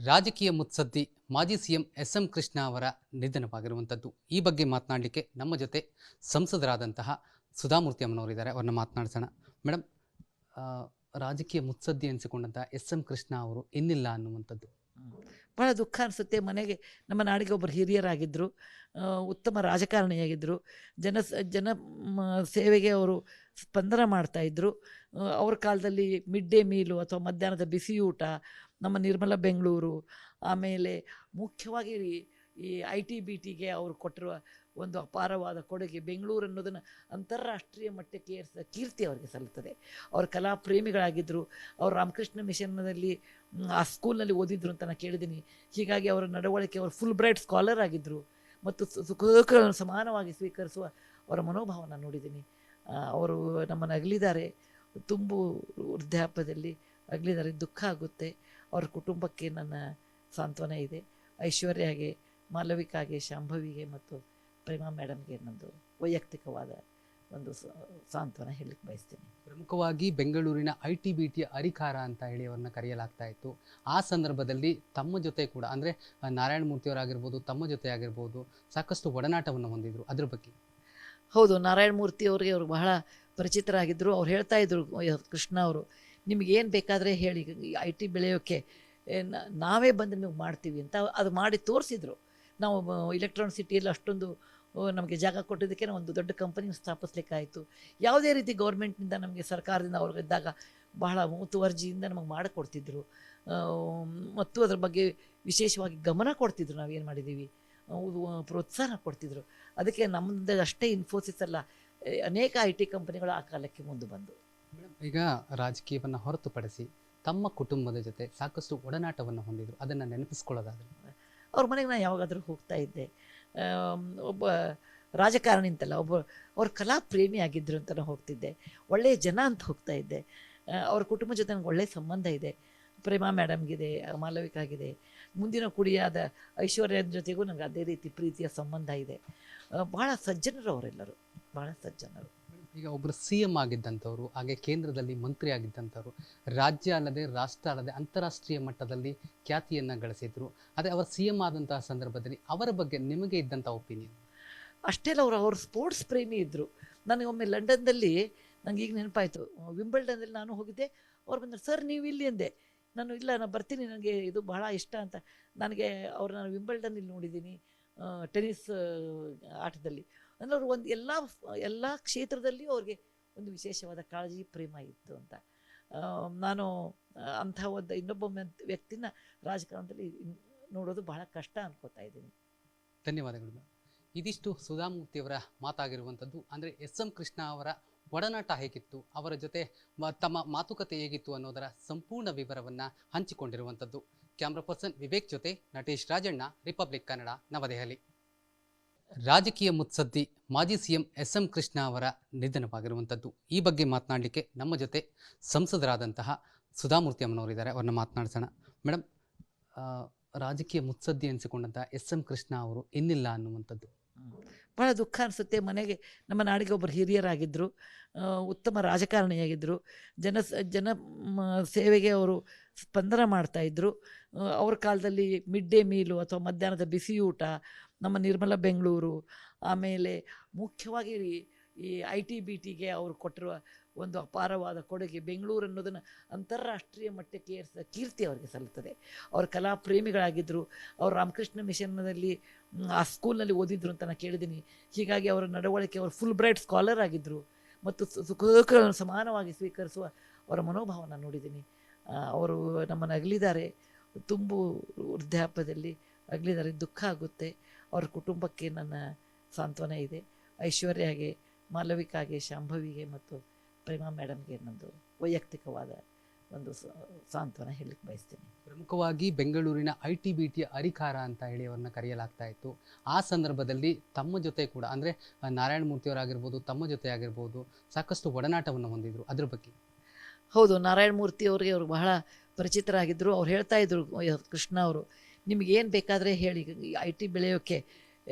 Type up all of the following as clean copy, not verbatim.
ರಾಜಕೀಯ ಮುತ್ಸದ್ದಿ ಮಾಜಿ CM SM. Krishna ಅವರ ನಿಧನವಾಗಿರುವಂಥದ್ದು. ಈ ಬಗ್ಗೆ ಮಾತನಾಡಲಿಕ್ಕೆ ನಮ್ಮ ಜೊತೆ ಸಂಸದರಾದಂತಹ ಸುಧಾಮೂರ್ತಿ ಅಮ್ಮನವರಿದ್ದಾರೆ. ಅವ್ರನ್ನ ಮಾತನಾಡಿಸೋಣ. ಮೇಡಮ್, ಆ, ರಾಜಕೀಯ ಮುತ್ಸದ್ದಿ ಅನಿಸಿಕೊಂಡಂಥ ಎಸ್.ಎಂ. ಕೃಷ್ಣ ಅವರು ಇನ್ನಿಲ್ಲ ಅನ್ನುವಂಥದ್ದು ಭಾಳ ದುಃಖ ಅನಿಸುತ್ತೆ. ಮನೆಗೆ ನಮ್ಮ ನಾಡಿಗೆ ಒಬ್ಬರು ಹಿರಿಯರಾಗಿದ್ದರು, ಉತ್ತಮ ರಾಜಕಾರಣಿಯಾಗಿದ್ದರು. ಜನ ಜನ ಸೇವೆಗೆ ಅವರು ಸ್ಪಂದನ ಮಾಡ್ತಾಯಿದ್ರು. ಅವ್ರ ಕಾಲದಲ್ಲಿ ಮಿಡ್ ಡೇ ಮೀಲು ಅಥವಾ ಮಧ್ಯಾಹ್ನದ ಬಿಸಿ ಊಟ, ನಮ್ಮ ನಿರ್ಮಲ ಬೆಂಗಳೂರು, ಆಮೇಲೆ ಮುಖ್ಯವಾಗಿ ಈ IT-BTಗೆ ಅವರು ಕೊಟ್ಟಿರುವ ಒಂದು ಅಪಾರವಾದ ಕೊಡುಗೆ, ಬೆಂಗಳೂರು ಅನ್ನೋದನ್ನು ಅಂತಾರಾಷ್ಟ್ರೀಯ ಮಟ್ಟಕ್ಕೆ ಏರಿಸಿದ ಕೀರ್ತಿ ಅವರಿಗೆ ಸಲ್ಲುತ್ತದೆ. ಅವರು ಕಲಾ ಪ್ರೇಮಿಗಳಾಗಿದ್ದರು. ಅವರು ರಾಮಕೃಷ್ಣ ಮಿಷನ್ನಲ್ಲಿ ಆ ಸ್ಕೂಲ್ನಲ್ಲಿ ಓದಿದ್ರು ಅಂತ ನಾನು ಕೇಳಿದ್ದೀನಿ. ಹೀಗಾಗಿ ಅವರ ನಡವಳಿಕೆ, ಅವರು ಫುಲ್ ಬ್ರೈಟ್ ಸ್ಕಾಲರ್ ಆಗಿದ್ದರು ಮತ್ತು ಸುಖ ದುಃಖಗಳನ್ನು ಸಮಾನವಾಗಿ ಸ್ವೀಕರಿಸುವ ಅವರ ಮನೋಭಾವನ ನೋಡಿದ್ದೀನಿ. ಅವರು ನಮ್ಮನ್ನು ಅಗಲಿದ್ದಾರೆ, ತುಂಬು ವೃದ್ಧಾಪ್ಯದಲ್ಲಿ ಅಗಲಿದ್ದಾರೆ. ದುಃಖ ಆಗುತ್ತೆ. ಅವ್ರ ಕುಟುಂಬಕ್ಕೆ ನನ್ನ ಸಾಂತ್ವನ ಇದೆ. ಐಶ್ವರ್ಯಗೆ, ಮಾಲವಿಕಾಗೆ, ಶಾಂಭವಿಗೆ ಮತ್ತು ಪ್ರೇಮಾ ಮೇಡಮ್ಗೆ ನಂದು ವೈಯಕ್ತಿಕವಾದ ಒಂದು ಸಾಂತ್ವನ ಹೇಳಲಿಕ್ಕೆ ಬಯಸ್ತೀನಿ. ಪ್ರಮುಖವಾಗಿ ಬೆಂಗಳೂರಿನ IT-BTಯ ಅರಿಕಾರ ಅಂತ ಹೇಳಿ ಅವ್ರನ್ನ ಕರೆಯಲಾಗ್ತಾ ಇತ್ತು. ಆ ಸಂದರ್ಭದಲ್ಲಿ ತಮ್ಮ ಜೊತೆ ಕೂಡ, ಅಂದರೆ ನಾರಾಯಣ ಮೂರ್ತಿಯವರಾಗಿರ್ಬೋದು, ತಮ್ಮ ಜೊತೆ ಆಗಿರ್ಬೋದು, ಸಾಕಷ್ಟು ಒಡನಾಟವನ್ನು ಹೊಂದಿದ್ರು. ಅದ್ರ ಬಗ್ಗೆ? ಹೌದು, ನಾರಾಯಣ ಮೂರ್ತಿ ಅವರಿಗೆ ಅವರು ಬಹಳ ಪರಿಚಿತರಾಗಿದ್ದರು. ಅವ್ರು ಹೇಳ್ತಾ ಇದ್ರು, ಕೃಷ್ಣ ಅವರು, ನಿಮಗೇನು ಬೇಕಾದರೆ ಹೇಳಿ, IT ಬೆಳೆಯೋಕ್ಕೆ ನಾವೇ ಬಂದು ನಿಮಗೆ ಮಾಡ್ತೀವಿ ಅಂತ. ಅದು ಮಾಡಿ ತೋರಿಸಿದ್ರು. ನಾವು ಇಲೆಕ್ಟ್ರಾನಿಕ್ ಸಿಟಿಯಲ್ಲಿ ಅಷ್ಟೊಂದು ನಮಗೆ ಜಾಗ ಕೊಟ್ಟಿದ್ದಕ್ಕೆ ನಾವು ಒಂದು ದೊಡ್ಡ ಕಂಪನಿ ಸ್ಥಾಪಿಸ್ಲಿಕ್ಕಾಯಿತು. ಯಾವುದೇ ರೀತಿ ಗೌರ್ಮೆಂಟ್ನಿಂದ ನಮಗೆ ಸರ್ಕಾರದಿಂದ ಅವ್ರಿಗಿದ್ದಾಗ ಬಹಳ ಮುತುವರ್ಜಿಯಿಂದ ನಮಗೆ ಮಾಡಿಕೊಡ್ತಿದ್ರು ಮತ್ತು ಅದ್ರ ಬಗ್ಗೆ ವಿಶೇಷವಾಗಿ ಗಮನ ಕೊಡ್ತಿದ್ರು. ನಾವೇನು ಮಾಡಿದ್ದೀವಿ ಪ್ರೋತ್ಸಾಹ ಕೊಡ್ತಿದ್ರು. ಅದಕ್ಕೆ ನಮ್ಮದು ಅಷ್ಟೇ ಇನ್ಫೋಸಿಸ್ ಅಲ್ಲ, ಅನೇಕ IT ಕಂಪನಿಗಳು ಆ ಕಾಲಕ್ಕೆ ಮುಂದೆ ಬಂದು. ಈಗ ರಾಜಕೀಯವನ್ನು ಹೊರತುಪಡಿಸಿ ತಮ್ಮ ಕುಟುಂಬದ ಜೊತೆ ಸಾಕಷ್ಟು ಒಡನಾಟವನ್ನು ಹೊಂದಿದ್ರು. ಅದನ್ನು ನೆನಪಿಸ್ಕೊಳ್ಳೋದಾದ್ರೆ? ಅವ್ರ ಮನೆಗೆ ನಾನು ಯಾವಾಗಾದರೂ ಹೋಗ್ತಾ ಇದ್ದೆ. ಒಬ್ಬ ರಾಜಕಾರಣಿ ಅಂತಲ್ಲ, ಅವ್ರ ಕಲಾ ಪ್ರೇಮಿ ಆಗಿದ್ದರು ಅಂತ ನಾನು ಹೋಗ್ತಿದ್ದೆ. ಒಳ್ಳೆಯ ಜನ ಅಂತ ಹೋಗ್ತಾ ಇದ್ದೆ. ಅವ್ರ ಕುಟುಂಬ ಜೊತೆ ನನಗೆ ಒಳ್ಳೆಯ ಸಂಬಂಧ ಇದೆ. ಪ್ರೇಮಾ ಮೇಡಮ್ಗಿದೆ, ಮಾಲವಿಕಾಗಿದೆ, ಮುಂದಿನ ಕುಡಿಯಾದ ಐಶ್ವರ್ಯದ ಜೊತೆಗೂ ನನಗೆ ಅದೇ ರೀತಿ ಪ್ರೀತಿಯ ಸಂಬಂಧ ಇದೆ. ಭಾಳ ಸಜ್ಜನರು ಅವರೆಲ್ಲರೂ, ಭಾಳ ಸಜ್ಜನರು. ಈಗ ಒಬ್ಬರು CM ಆಗಿದ್ದಂಥವ್ರು, ಹಾಗೆ ಕೇಂದ್ರದಲ್ಲಿ ಮಂತ್ರಿ ಆಗಿದ್ದಂಥವ್ರು, ರಾಜ್ಯ ಅಲ್ಲದೆ ರಾಷ್ಟ್ರ ಅಲ್ಲದೆ ಅಂತಾರಾಷ್ಟ್ರೀಯ ಮಟ್ಟದಲ್ಲಿ ಖ್ಯಾತಿಯನ್ನು ಗಳಿಸಿದ್ರು. ಅದೇ ಅವರು CM ಆದಂತಹ ಸಂದರ್ಭದಲ್ಲಿ ಅವರ ಬಗ್ಗೆ ನಿಮಗೆ ಇದ್ದಂಥ ಒಪಿನಿಯನ್? ಅಷ್ಟೇ ಅಲ್ಲ, ಅವ್ರು ಸ್ಪೋರ್ಟ್ಸ್ ಪ್ರೇಮಿ ಇದ್ದರು. ನನಗೆ ಒಮ್ಮೆ ಲಂಡನ್ನಲ್ಲಿ, ನನಗೆ ಈಗ ನೆನಪಾಯಿತು, ವಿಂಬಲ್ಡನ್ನಲ್ಲಿ ನಾನು ಹೋಗಿದ್ದೆ. ಅವ್ರು ಬಂದರು, ಸರ್ ನೀವು ಇಲ್ಲಿ ಅಂದೆ. ನಾನು ಇಲ್ಲ, ನಾನು ಬರ್ತೀನಿ, ನನಗೆ ಇದು ಬಹಳ ಇಷ್ಟ ಅಂತ. ನನಗೆ ನಾನು ವಿಂಬಲ್ಡನ್ನಲ್ಲಿ ನೋಡಿದ್ದೀನಿ, ಟೆನ್ನಿಸ್ ಆಟದಲ್ಲಿ. ಅಂದರೆ ಅವರು ಒಂದು ಎಲ್ಲ ಕ್ಷೇತ್ರದಲ್ಲಿಯೂ ಅವ್ರಿಗೆ ಒಂದು ವಿಶೇಷವಾದ ಕಾಳಜಿ, ಪ್ರೇಮ ಇತ್ತು ಅಂತ. ನಾನು ಅಂಥ ಇನ್ನೊಬ್ಬ ವ್ಯಕ್ತಿನ ರಾಜಕಾರಣದಲ್ಲಿ ನೋಡೋದು ಬಹಳ ಕಷ್ಟ ಅನ್ಕೋತಾ ಇದ್ದೀನಿ. ಧನ್ಯವಾದಗಳು. ಇದಿಷ್ಟು ಸುಧಾಮೂರ್ತಿಯವರ ಮಾತಾಗಿರುವಂಥದ್ದು. ಅಂದರೆ ಎಸ್.ಎಂ. ಕೃಷ್ಣ ಅವರ ಒಡನಾಟ ಹೇಗಿತ್ತು, ಅವರ ಜೊತೆ ತಮ್ಮ ಮಾತುಕತೆ ಹೇಗಿತ್ತು ಅನ್ನೋದರ ಸಂಪೂರ್ಣ ವಿವರವನ್ನು ಹಂಚಿಕೊಂಡಿರುವಂಥದ್ದು. ಕ್ಯಾಮ್ರಾ ಪರ್ಸನ್ ವಿವೇಕ್ ಜೊತೆ ನಟೇಶ್ ರಾಜಣ್ಣ, ರಿಪಬ್ಲಿಕ್ ಕನ್ನಡ, ನವದೆಹಲಿ. ರಾಜಕೀಯ ಮುತ್ಸದ್ದಿ ಮಾಜಿ ಸಿಎಂ ಎಸ್.ಎಂ. ಕೃಷ್ಣ ಅವರ ನಿಧನವಾಗಿರುವಂಥದ್ದು. ಈ ಬಗ್ಗೆ ಮಾತನಾಡಲಿಕ್ಕೆ ನಮ್ಮ ಜೊತೆ ಸಂಸದರಾದಂತಹ ಸುಧಾಮೂರ್ತಿ ಅಮ್ಮನವರಿದ್ದಾರೆ. ಅವ್ರನ್ನ ಮಾತನಾಡಿಸೋಣ. ಮೇಡಮ್, ರಾಜಕೀಯ ಮುತ್ಸದ್ದಿ ಅನಿಸಿಕೊಂಡಂಥ ಎಸ್.ಎಂ. ಕೃಷ್ಣ ಅವರು ಇನ್ನಿಲ್ಲ ಅನ್ನುವಂಥದ್ದು ಭಾಳ ದುಃಖ ಅನಿಸುತ್ತೆ. ಮನೆಗೆ ನಮ್ಮ ನಾಡಿಗೆ ಒಬ್ಬರು ಹಿರಿಯರಾಗಿದ್ದರು, ಉತ್ತಮ ರಾಜಕಾರಣಿಯಾಗಿದ್ದರು. ಜನ ಸೇವೆಗೆ ಅವರು ಸ್ಪಂದನ ಮಾಡ್ತಾಯಿದ್ರು. ಅವ್ರ ಕಾಲದಲ್ಲಿ ಮಿಡ್ ಡೇ ಮೀಲು ಅಥವಾ ಮಧ್ಯಾಹ್ನದ ಬಿಸಿ ಊಟ, ನಮ್ಮ ನಿರ್ಮಲ ಬೆಂಗಳೂರು, ಆಮೇಲೆ ಮುಖ್ಯವಾಗಿ ಈ IT-BTಗೆ ಅವರು ಕೊಟ್ಟಿರುವ ಒಂದು ಅಪಾರವಾದ ಕೊಡುಗೆ, ಬೆಂಗಳೂರು ಅನ್ನೋದನ್ನು ಅಂತಾರಾಷ್ಟ್ರೀಯ ಮಟ್ಟಕ್ಕೆ ಏರಿಸಿದ ಕೀರ್ತಿ ಅವರಿಗೆ ಸಲ್ಲುತ್ತದೆ. ಅವರು ಕಲಾ ಪ್ರೇಮಿಗಳಾಗಿದ್ದರು. ಅವರು ರಾಮಕೃಷ್ಣ ಮಿಷನ್ನಲ್ಲಿ ಆ ಸ್ಕೂಲ್ನಲ್ಲಿ ಓದಿದ್ರು ಅಂತ ನಾನು ಕೇಳಿದ್ದೀನಿ. ಹೀಗಾಗಿ ಅವರ ನಡವಳಿಕೆ, ಅವರು ಫುಲ್ ಬ್ರೈಟ್ ಸ್ಕಾಲರ್ ಆಗಿದ್ದರು ಮತ್ತು ಸುಖ ದುಃಖಗಳನ್ನು ಸಮಾನವಾಗಿ ಸ್ವೀಕರಿಸುವ ಅವರ ಮನೋಭಾವನ ನೋಡಿದ್ದೀನಿ. ಅವರು ನಮ್ಮನ್ನು ಅಗಲಿದ್ದಾರೆ, ತುಂಬು ವೃದ್ಧಾಪ್ಯದಲ್ಲಿ ಅಗಲಿದ್ದಾರೆ. ದುಃಖ ಆಗುತ್ತೆ. ಅವ್ರ ಕುಟುಂಬಕ್ಕೆ ನನ್ನ ಸಾಂತ್ವನ ಇದೆ. ಐಶ್ವರ್ಯಗೆ, ಮಾಲವಿಕಾಗೆ, ಶಾಂಭವಿಗೆ ಮತ್ತು ಪ್ರೇಮಾ ಮೇಡಮ್ಗೆ ನಂದು ವೈಯಕ್ತಿಕವಾದ ಒಂದು ಸಾಂತ್ವನ ಹೇಳಲಿಕ್ಕೆ ಬಯಸ್ತೀನಿ. ಪ್ರಮುಖವಾಗಿ ಬೆಂಗಳೂರಿನ IT-BTಯ ಅರಿಕಾರ ಅಂತ ಹೇಳಿ ಅವ್ರನ್ನ ಕರೆಯಲಾಗ್ತಾ ಇತ್ತು. ಆ ಸಂದರ್ಭದಲ್ಲಿ ತಮ್ಮ ಜೊತೆ ಕೂಡ, ಅಂದರೆ ನಾರಾಯಣ ಮೂರ್ತಿಯವರಾಗಿರ್ಬೋದು, ತಮ್ಮ ಜೊತೆ ಆಗಿರ್ಬೋದು, ಸಾಕಷ್ಟು ಒಡನಾಟವನ್ನು ಹೊಂದಿದ್ರು. ಅದ್ರ ಬಗ್ಗೆ? ಹೌದು, ನಾರಾಯಣ ಮೂರ್ತಿ ಅವರಿಗೆ ಅವರು ಬಹಳ ಪರಿಚಿತರಾಗಿದ್ದರು. ಅವ್ರು ಹೇಳ್ತಾ ಇದ್ರು, ಕೃಷ್ಣ ಅವರು, ನಿಮಗೇನು ಬೇಕಾದರೆ ಹೇಳಿ, IT ಬೆಳೆಯೋಕ್ಕೆ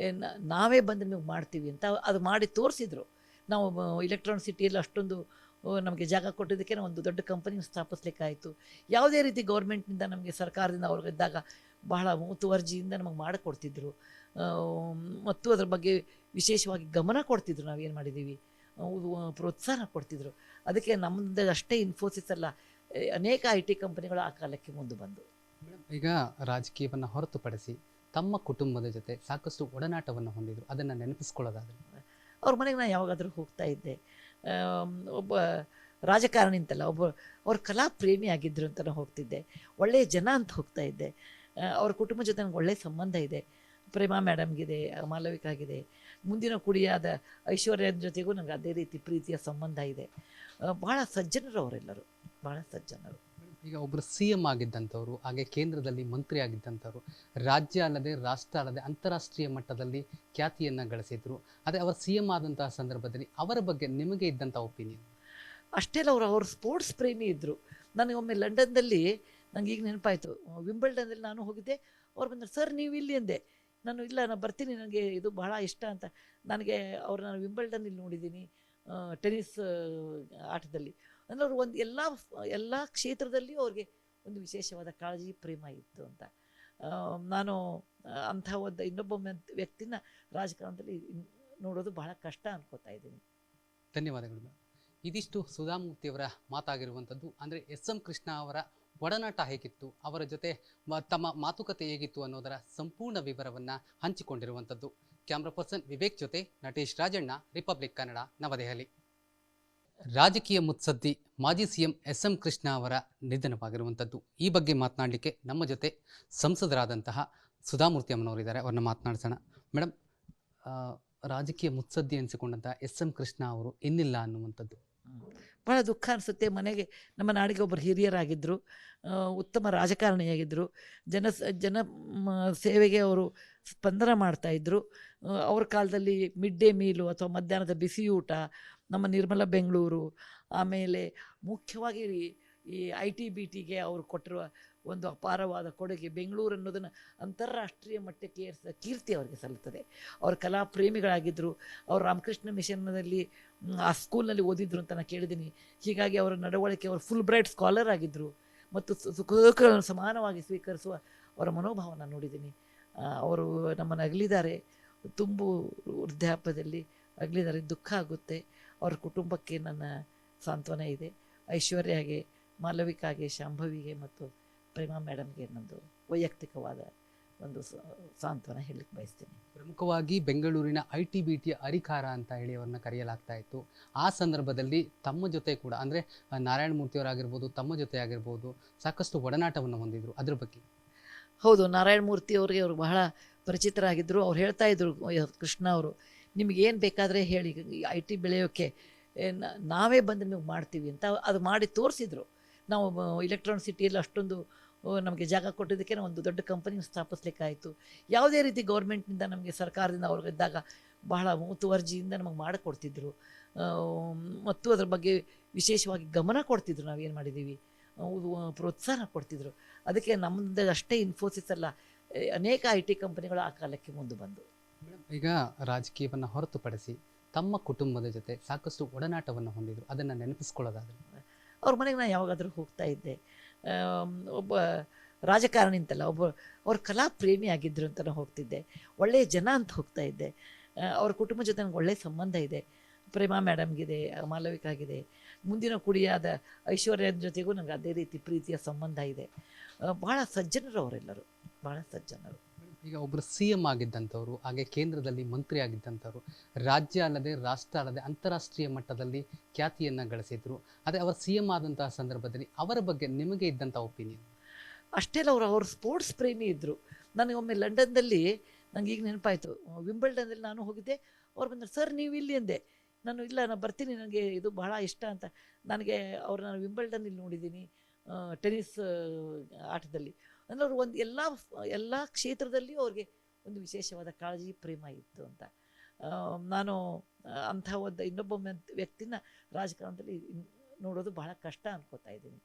ನಾವೇ ಬಂದು ನಿಮಗೆ ಮಾಡ್ತೀವಿ ಅಂತ. ಅದು ಮಾಡಿ ತೋರಿಸಿದ್ರು. ನಾವು ಇಲೆಕ್ಟ್ರಾನಿಕ್ ಸಿಟಿಯಲ್ಲಿ ಅಷ್ಟೊಂದು ನಮಗೆ ಜಾಗ ಕೊಟ್ಟಿದ್ದಕ್ಕೆ ಒಂದು ದೊಡ್ಡ ಕಂಪನಿ ಸ್ಥಾಪಿಸ್ಲಿಕ್ಕಾಯಿತು. ಯಾವುದೇ ರೀತಿ ಗೌರ್ಮೆಂಟ್ನಿಂದ ನಮಗೆ ಸರ್ಕಾರದಿಂದ ಅವ್ರಿಗಿದ್ದಾಗ ಬಹಳ ಮುತುವರ್ಜಿಯಿಂದ ನಮಗೆ ಮಾಡಿಕೊಡ್ತಿದ್ರು. ಮತ್ತು ಅದ್ರ ಬಗ್ಗೆ ವಿಶೇಷವಾಗಿ ಗಮನ ಕೊಡ್ತಿದ್ರು. ನಾವೇನು ಮಾಡಿದ್ದೀವಿ ಪ್ರೋತ್ಸಾಹ ಕೊಡ್ತಿದ್ರು. ಅದಕ್ಕೆ ನಮ್ಮದು ಅಷ್ಟೇ ಇನ್ಫೋಸಿಸ್ ಅಲ್ಲ, ಅನೇಕ IT ಕಂಪನಿಗಳು ಆ ಕಾಲಕ್ಕೆ ಮುಂದೆ ಬಂದು. ಈಗ ರಾಜಕೀಯವನ್ನು ಹೊರತುಪಡಿಸಿ ತಮ್ಮ ಕುಟುಂಬದ ಜೊತೆ ಸಾಕಷ್ಟು ಒಡನಾಟವನ್ನು ಹೊಂದಿದ್ರು, ಅದನ್ನು ನೆನಪಿಸ್ಕೊಳ್ಳೋದಾದ್ರೆ? ಅವ್ರ ಮನೆಗೆ ನಾನು ಯಾವಾಗಾದರೂ ಹೋಗ್ತಾ ಇದ್ದೆ. ಒಬ್ಬ ರಾಜಕಾರಣಿ ಅಂತಲ್ಲ, ಅವ್ರ ಕಲಾ ಪ್ರೇಮಿ ಆಗಿದ್ದರು ಅಂತ ನಾನು ಹೋಗ್ತಿದ್ದೆ. ಒಳ್ಳೆಯ ಜನ ಅಂತ ಹೋಗ್ತಾ ಇದ್ದೆ. ಅವ್ರ ಕುಟುಂಬ ಜೊತೆ ನನಗೆ ಒಳ್ಳೆಯ ಸಂಬಂಧ ಇದೆ. ಪ್ರೇಮಾ ಮೇಡಮ್ಗಿದೆ, ಮಾಲವಿಕಾಗಿದೆ, ಮುಂದಿನ ಕುಡಿಯಾದ ಐಶ್ವರ್ಯದ ಜೊತೆಗೂ ನನಗೆ ಅದೇ ರೀತಿ ಪ್ರೀತಿಯ ಸಂಬಂಧ ಇದೆ. ಭಾಳ ಸಜ್ಜನರು ಅವರೆಲ್ಲರೂ, ಭಾಳ ಸಜ್ಜನರು. ಈಗ ಒಬ್ಬರು CM ಆಗಿದ್ದಂಥವ್ರು, ಹಾಗೆ ಕೇಂದ್ರದಲ್ಲಿ ಮಂತ್ರಿ ಆಗಿದ್ದಂಥವ್ರು, ರಾಜ್ಯ ಅಲ್ಲದೆ ರಾಷ್ಟ್ರ ಅಲ್ಲದೆ ಅಂತಾರಾಷ್ಟ್ರೀಯ ಮಟ್ಟದಲ್ಲಿ ಖ್ಯಾತಿಯನ್ನು ಗಳಿಸಿದ್ರು. ಅದೇ ಅವರು CM ಆದಂತಹ ಸಂದರ್ಭದಲ್ಲಿ ಅವರ ಬಗ್ಗೆ ನಿಮಗೆ ಇದ್ದಂಥ ಒಪಿನಿಯನ್? ಅಷ್ಟೇ ಅಲ್ಲ, ಅವ್ರು ಸ್ಪೋರ್ಟ್ಸ್ ಪ್ರೇಮಿ ಇದ್ದರು. ನನಗೆ ಒಮ್ಮೆ ಲಂಡನ್ನಲ್ಲಿ, ನನಗೆ ಈಗ ನೆನಪಾಯಿತು, ವಿಂಬಲ್ಡನ್ನಲ್ಲಿ ನಾನು ಹೋಗಿದ್ದೆ. ಅವ್ರು ಬಂದರು, ಸರ್ ನೀವು ಇಲ್ಲಿ ಅಂದೆ. ನಾನು ಇಲ್ಲ, ನಾನು ಬರ್ತೀನಿ, ನನಗೆ ಇದು ಬಹಳ ಇಷ್ಟ ಅಂತ. ನನಗೆ ನಾನು ವಿಂಬಲ್ಡನ್ನಲ್ಲಿ ನೋಡಿದ್ದೀನಿ, ಟೆನ್ನಿಸ್ ಆಟದಲ್ಲಿ. ಅಂದರೆ ಅವರು ಒಂದು ಎಲ್ಲ ಕ್ಷೇತ್ರದಲ್ಲಿಯೂ ಅವ್ರಿಗೆ ಒಂದು ವಿಶೇಷವಾದ ಕಾಳಜಿ, ಪ್ರೇಮ ಇತ್ತು ಅಂತ. ನಾನು ಅಂಥ ಇನ್ನೊಬ್ಬ ವ್ಯಕ್ತಿನ ರಾಜಕಾರಣದಲ್ಲಿ ನೋಡೋದು ಬಹಳ ಕಷ್ಟ ಅನ್ಕೋತಾ ಇದ್ದೀನಿ. ಧನ್ಯವಾದಗಳು. ಇದಿಷ್ಟು ಸುಧಾಮೂರ್ತಿಯವರ ಮಾತಾಗಿರುವಂಥದ್ದು. ಅಂದರೆ SM ಕೃಷ್ಣ ಅವರ ಒಡನಾಟ ಹೇಗಿತ್ತು, ಅವರ ಜೊತೆ ತಮ್ಮ ಮಾತುಕತೆ ಹೇಗಿತ್ತು ಅನ್ನೋದರ ಸಂಪೂರ್ಣ ವಿವರವನ್ನು ಹಂಚಿಕೊಂಡಿರುವಂಥದ್ದು. ಕ್ಯಾಮ್ರಾ ಪರ್ಸನ್ ವಿವೇಕ್ ಜೊತೆ ನಟೇಶ್ ರಾಜಣ್ಣ, ರಿಪಬ್ಲಿಕ್ ಕನ್ನಡ, ನವದೆಹಲಿ. ರಾಜಕೀಯ ಮುತ್ಸದ್ದಿ ಮಾಜಿ CM SM ಕೃಷ್ಣ ಅವರ ನಿಧನವಾಗಿರುವಂಥದ್ದು. ಈ ಬಗ್ಗೆ ಮಾತನಾಡಲಿಕ್ಕೆ ನಮ್ಮ ಜೊತೆ ಸಂಸದರಾದಂತಹ ಸುಧಾಮೂರ್ತಿ ಅಮ್ಮನವರಿದ್ದಾರೆ, ಅವ್ರನ್ನ ಮಾತನಾಡಿಸೋಣ. ಮೇಡಮ್, ರಾಜಕೀಯ ಮುತ್ಸದ್ದಿ ಅನಿಸಿಕೊಂಡಂತಹ SM ಕೃಷ್ಣ ಅವರು ಇನ್ನಿಲ್ಲ ಅನ್ನುವಂಥದ್ದು ಭಾಳ ದುಃಖ ಅನಿಸುತ್ತೆ. ಮನೆಗೆ, ನಮ್ಮ ನಾಡಿಗೆ ಒಬ್ಬರು ಹಿರಿಯರಾಗಿದ್ದರು, ಉತ್ತಮ ರಾಜಕಾರಣಿಯಾಗಿದ್ದರು. ಜನ ಸೇವೆಗೆ ಅವರು ಸ್ಪಂದನ ಮಾಡ್ತಾಯಿದ್ರು. ಅವ್ರ ಕಾಲದಲ್ಲಿ ಮಿಡ್ ಡೇ ಮೀಲು ಅಥವಾ ಮಧ್ಯಾಹ್ನದ ಬಿಸಿ ಊಟ, ನಮ್ಮ ನಿರ್ಮಲ ಬೆಂಗಳೂರು, ಆಮೇಲೆ ಮುಖ್ಯವಾಗಿ ಈ IT-BTಗೆ ಅವರು ಕೊಟ್ಟಿರುವ ಒಂದು ಅಪಾರವಾದ ಕೊಡುಗೆ, ಬೆಂಗಳೂರು ಅನ್ನೋದನ್ನು ಅಂತಾರಾಷ್ಟ್ರೀಯ ಮಟ್ಟಕ್ಕೆ ಏರಿಸಿದ ಕೀರ್ತಿ ಅವರಿಗೆ ಸಲ್ಲುತ್ತದೆ. ಅವರು ಕಲಾ ಪ್ರೇಮಿಗಳಾಗಿದ್ದರು. ಅವರು ರಾಮಕೃಷ್ಣ ಮಿಷನ್ನಲ್ಲಿ ಆ ಸ್ಕೂಲ್ನಲ್ಲಿ ಓದಿದ್ರು ಅಂತ ನಾನು ಕೇಳಿದ್ದೀನಿ. ಹೀಗಾಗಿ ಅವರ ನಡವಳಿಕೆ, ಅವರು ಫುಲ್ ಬ್ರೈಟ್ ಸ್ಕಾಲರ್ ಆಗಿದ್ದರು ಮತ್ತು ಸುಖಗಳನ್ನು ಸಮಾನವಾಗಿ ಸ್ವೀಕರಿಸುವ ಅವರ ಮನೋಭಾವನ ನೋಡಿದ್ದೀನಿ. ಅವರು ನಮ್ಮನ್ನು ಅಗಲಿದ್ದಾರೆ, ತುಂಬು ವೃದ್ಧಾಪ್ಯದಲ್ಲಿ ಅಗಲಿದ್ದಾರೆ. ದುಃಖ ಆಗುತ್ತೆ. ಅವ್ರ ಕುಟುಂಬಕ್ಕೆ ನನ್ನ ಸಾಂತ್ವನ ಇದೆ. ಐಶ್ವರ್ಯಗೆ, ಮಾಲವಿಕಾಗೆ, ಶಾಂಭವಿಗೆ ಮತ್ತು ಪ್ರೇಮಾ ಮೇಡಮ್ಗೆ ನಂದು ವೈಯಕ್ತಿಕವಾದ ಒಂದು ಸಾಂತ್ವನ ಹೇಳಲಿಕ್ಕೆ ಬಯಸ್ತೀನಿ. ಪ್ರಮುಖವಾಗಿ ಬೆಂಗಳೂರಿನ IT-BTಯ ಅರಿಕಾರ ಅಂತ ಹೇಳಿ ಅವ್ರನ್ನ ಕರೆಯಲಾಗ್ತಾ ಇತ್ತು. ಆ ಸಂದರ್ಭದಲ್ಲಿ ತಮ್ಮ ಜೊತೆ ಕೂಡ, ಅಂದರೆ ನಾರಾಯಣ ಮೂರ್ತಿಯವರಾಗಿರ್ಬೋದು, ತಮ್ಮ ಜೊತೆ ಆಗಿರ್ಬೋದು, ಸಾಕಷ್ಟು ಒಡನಾಟವನ್ನು ಹೊಂದಿದ್ರು. ಅದ್ರ ಬಗ್ಗೆ? ಹೌದು, ನಾರಾಯಣ ಮೂರ್ತಿ ಅವರಿಗೆ ಅವರು ಬಹಳ ಪರಿಚಿತರಾಗಿದ್ದರು. ಅವ್ರು ಹೇಳ್ತಾ ಇದ್ರು, ಕೃಷ್ಣ ಅವರು, ನಿಮಗೇನು ಬೇಕಾದರೆ ಹೇಳಿ, IT ಬೆಳೆಯೋಕ್ಕೆ ನಾವೇ ಬಂದು ನಿಮಗೆ ಮಾಡ್ತೀವಿ ಅಂತ. ಅದು ಮಾಡಿ ತೋರಿಸಿದ್ರು. ನಾವು ಎಲೆಕ್ಟ್ರಾನಿಕ್ ಸಿಟಿಯಲ್ಲಿ ಅಷ್ಟೊಂದು ನಮಗೆ ಜಾಗ ಕೊಟ್ಟಿದ್ದಕ್ಕೆ ಒಂದು ದೊಡ್ಡ ಕಂಪನಿ ಸ್ಥಾಪಿಸ್ಲಿಕ್ಕಾಯಿತು. ಯಾವುದೇ ರೀತಿ ಗೌರ್ಮೆಂಟ್ನಿಂದ ನಮಗೆ ಸರ್ಕಾರದಿಂದ ಅವ್ರಿಗಿದ್ದಾಗ ಬಹಳ ಮುತುವರ್ಜಿಯಿಂದ ನಮಗೆ ಮಾಡಿಕೊಡ್ತಿದ್ರು. ಮತ್ತು ಅದ್ರ ಬಗ್ಗೆ ವಿಶೇಷವಾಗಿ ಗಮನ ಕೊಡ್ತಿದ್ರು. ನಾವೇನು ಮಾಡಿದ್ದೀವಿ ಪ್ರೋತ್ಸಾಹ ಕೊಡ್ತಿದ್ರು. ಅದಕ್ಕೆ ನಮ್ಮದು ಅಷ್ಟೇ ಇನ್ಫೋಸಿಸ್ ಅಲ್ಲ, ಅನೇಕ IT ಕಂಪನಿಗಳು ಆ ಕಾಲಕ್ಕೆ ಮುಂದೆ ಬಂದು. ಈಗ ರಾಜಕೀಯವನ್ನು ಹೊರತುಪಡಿಸಿ ತಮ್ಮ ಕುಟುಂಬದ ಜೊತೆ ಸಾಕಷ್ಟು ಒಡನಾಟವನ್ನು ಹೊಂದಿದ್ರು, ಅದನ್ನು ನೆನಪಿಸ್ಕೊಳ್ಳೋದಾದ್ರೆ? ಅವ್ರ ಮನೆಗೆ ನಾನು ಯಾವಾಗಾದರೂ ಹೋಗ್ತಾ ಇದ್ದೆ. ಒಬ್ಬ ರಾಜಕಾರಣಿ ಅಂತಲ್ಲ, ಅವ್ರ ಕಲಾ ಪ್ರೇಮಿ ಆಗಿದ್ದರು ಅಂತ ನಾನು ಹೋಗ್ತಿದ್ದೆ. ಒಳ್ಳೆಯ ಜನ ಅಂತ ಹೋಗ್ತಾ ಇದ್ದೆ. ಅವ್ರ ಕುಟುಂಬ ಜೊತೆ ನನಗೆ ಒಳ್ಳೆಯ ಸಂಬಂಧ ಇದೆ. ಪ್ರೇಮಾ ಮೇಡಮ್ಗಿದೆ, ಮಾಲವಿಕಾಗಿದೆ, ಮುಂದಿನ ಕುಡಿಯಾದ ಐಶ್ವರ್ಯದ ಜೊತೆಗೂ ನನಗೆ ಅದೇ ರೀತಿ ಪ್ರೀತಿಯ ಸಂಬಂಧ ಇದೆ. ಭಾಳ ಸಜ್ಜನರು ಅವರೆಲ್ಲರೂ, ಭಾಳ ಸಜ್ಜನರು. ಈಗ ಒಬ್ಬರು CM ಆಗಿದ್ದಂಥವ್ರು, ಹಾಗೆ ಕೇಂದ್ರದಲ್ಲಿ ಮಂತ್ರಿ ಆಗಿದ್ದಂಥವ್ರು, ರಾಜ್ಯ ಅಲ್ಲದೆ ರಾಷ್ಟ್ರ ಅಲ್ಲದೆ ಅಂತಾರಾಷ್ಟ್ರೀಯ ಮಟ್ಟದಲ್ಲಿ ಖ್ಯಾತಿಯನ್ನು ಗಳಿಸಿದ್ರು. ಅದೇ ಅವರು CM ಆದಂತಹ ಸಂದರ್ಭದಲ್ಲಿ ಅವರ ಬಗ್ಗೆ ನಿಮಗೆ ಇದ್ದಂಥ ಒಪಿನಿಯನ್? ಅಷ್ಟೇ ಅಲ್ಲ, ಅವ್ರು ಸ್ಪೋರ್ಟ್ಸ್ ಪ್ರೇಮಿ ಇದ್ದರು. ನನಗೆ ಒಮ್ಮೆ ಲಂಡನ್ನಲ್ಲಿ, ನನಗೆ ಈಗ ನೆನಪಾಯಿತು, ವಿಂಬಲ್ಡನ್ನಲ್ಲಿ ನಾನು ಹೋಗಿದ್ದೆ. ಅವ್ರು ಬಂದರು, ಸರ್ ನೀವು ಇಲ್ಲಿ ಅಂದೆ. ನಾನು ಇಲ್ಲ, ನಾನು ಬರ್ತೀನಿ, ನನಗೆ ಇದು ಬಹಳ ಇಷ್ಟ ಅಂತ. ನನಗೆ ನಾನು ವಿಂಬಲ್ಡನ್ನಲ್ಲಿ ನೋಡಿದ್ದೀನಿ, ಟೆನ್ನಿಸ್ ಆಟದಲ್ಲಿ. ಅಂದರೆ ಅವರು ಎಲ್ಲ ಕ್ಷೇತ್ರದಲ್ಲಿಯೂ ಅವ್ರಿಗೆ ಒಂದು ವಿಶೇಷವಾದ ಕಾಳಜಿ, ಪ್ರೇಮ ಇತ್ತು ಅಂತ. ನಾನು ಅಂಥ ಇನ್ನೊಬ್ಬ ವ್ಯಕ್ತಿನ ರಾಜಕಾರಣದಲ್ಲಿ ನೋಡೋದು ಬಹಳ ಕಷ್ಟ ಅನ್ಕೋತಾ ಇದ್ದೀನಿ.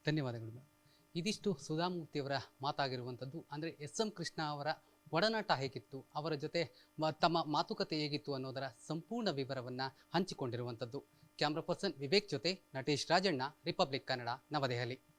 ಧನ್ಯವಾದಗಳು. ಇದಿಷ್ಟು ಸುಧಾಮೂರ್ತಿಯವರ ಮಾತಾಗಿರುವಂಥದ್ದು. ಅಂದರೆ SM ಕೃಷ್ಣ ಅವರ ಒಡನಾಟ ಹೇಗಿತ್ತು, ಅವರ ಜೊತೆ ತಮ್ಮ ಮಾತುಕತೆ ಹೇಗಿತ್ತು ಅನ್ನೋದರ ಸಂಪೂರ್ಣ ವಿವರವನ್ನು ಹಂಚಿಕೊಂಡಿರುವಂಥದ್ದು. ಕ್ಯಾಮ್ರಾ ಪರ್ಸನ್ ವಿವೇಕ್ ಜೊತೆ ನಟೇಶ್ ರಾಜಣ್ಣ, ರಿಪಬ್ಲಿಕ್ ಕನ್ನಡ, ನವದೆಹಲಿ.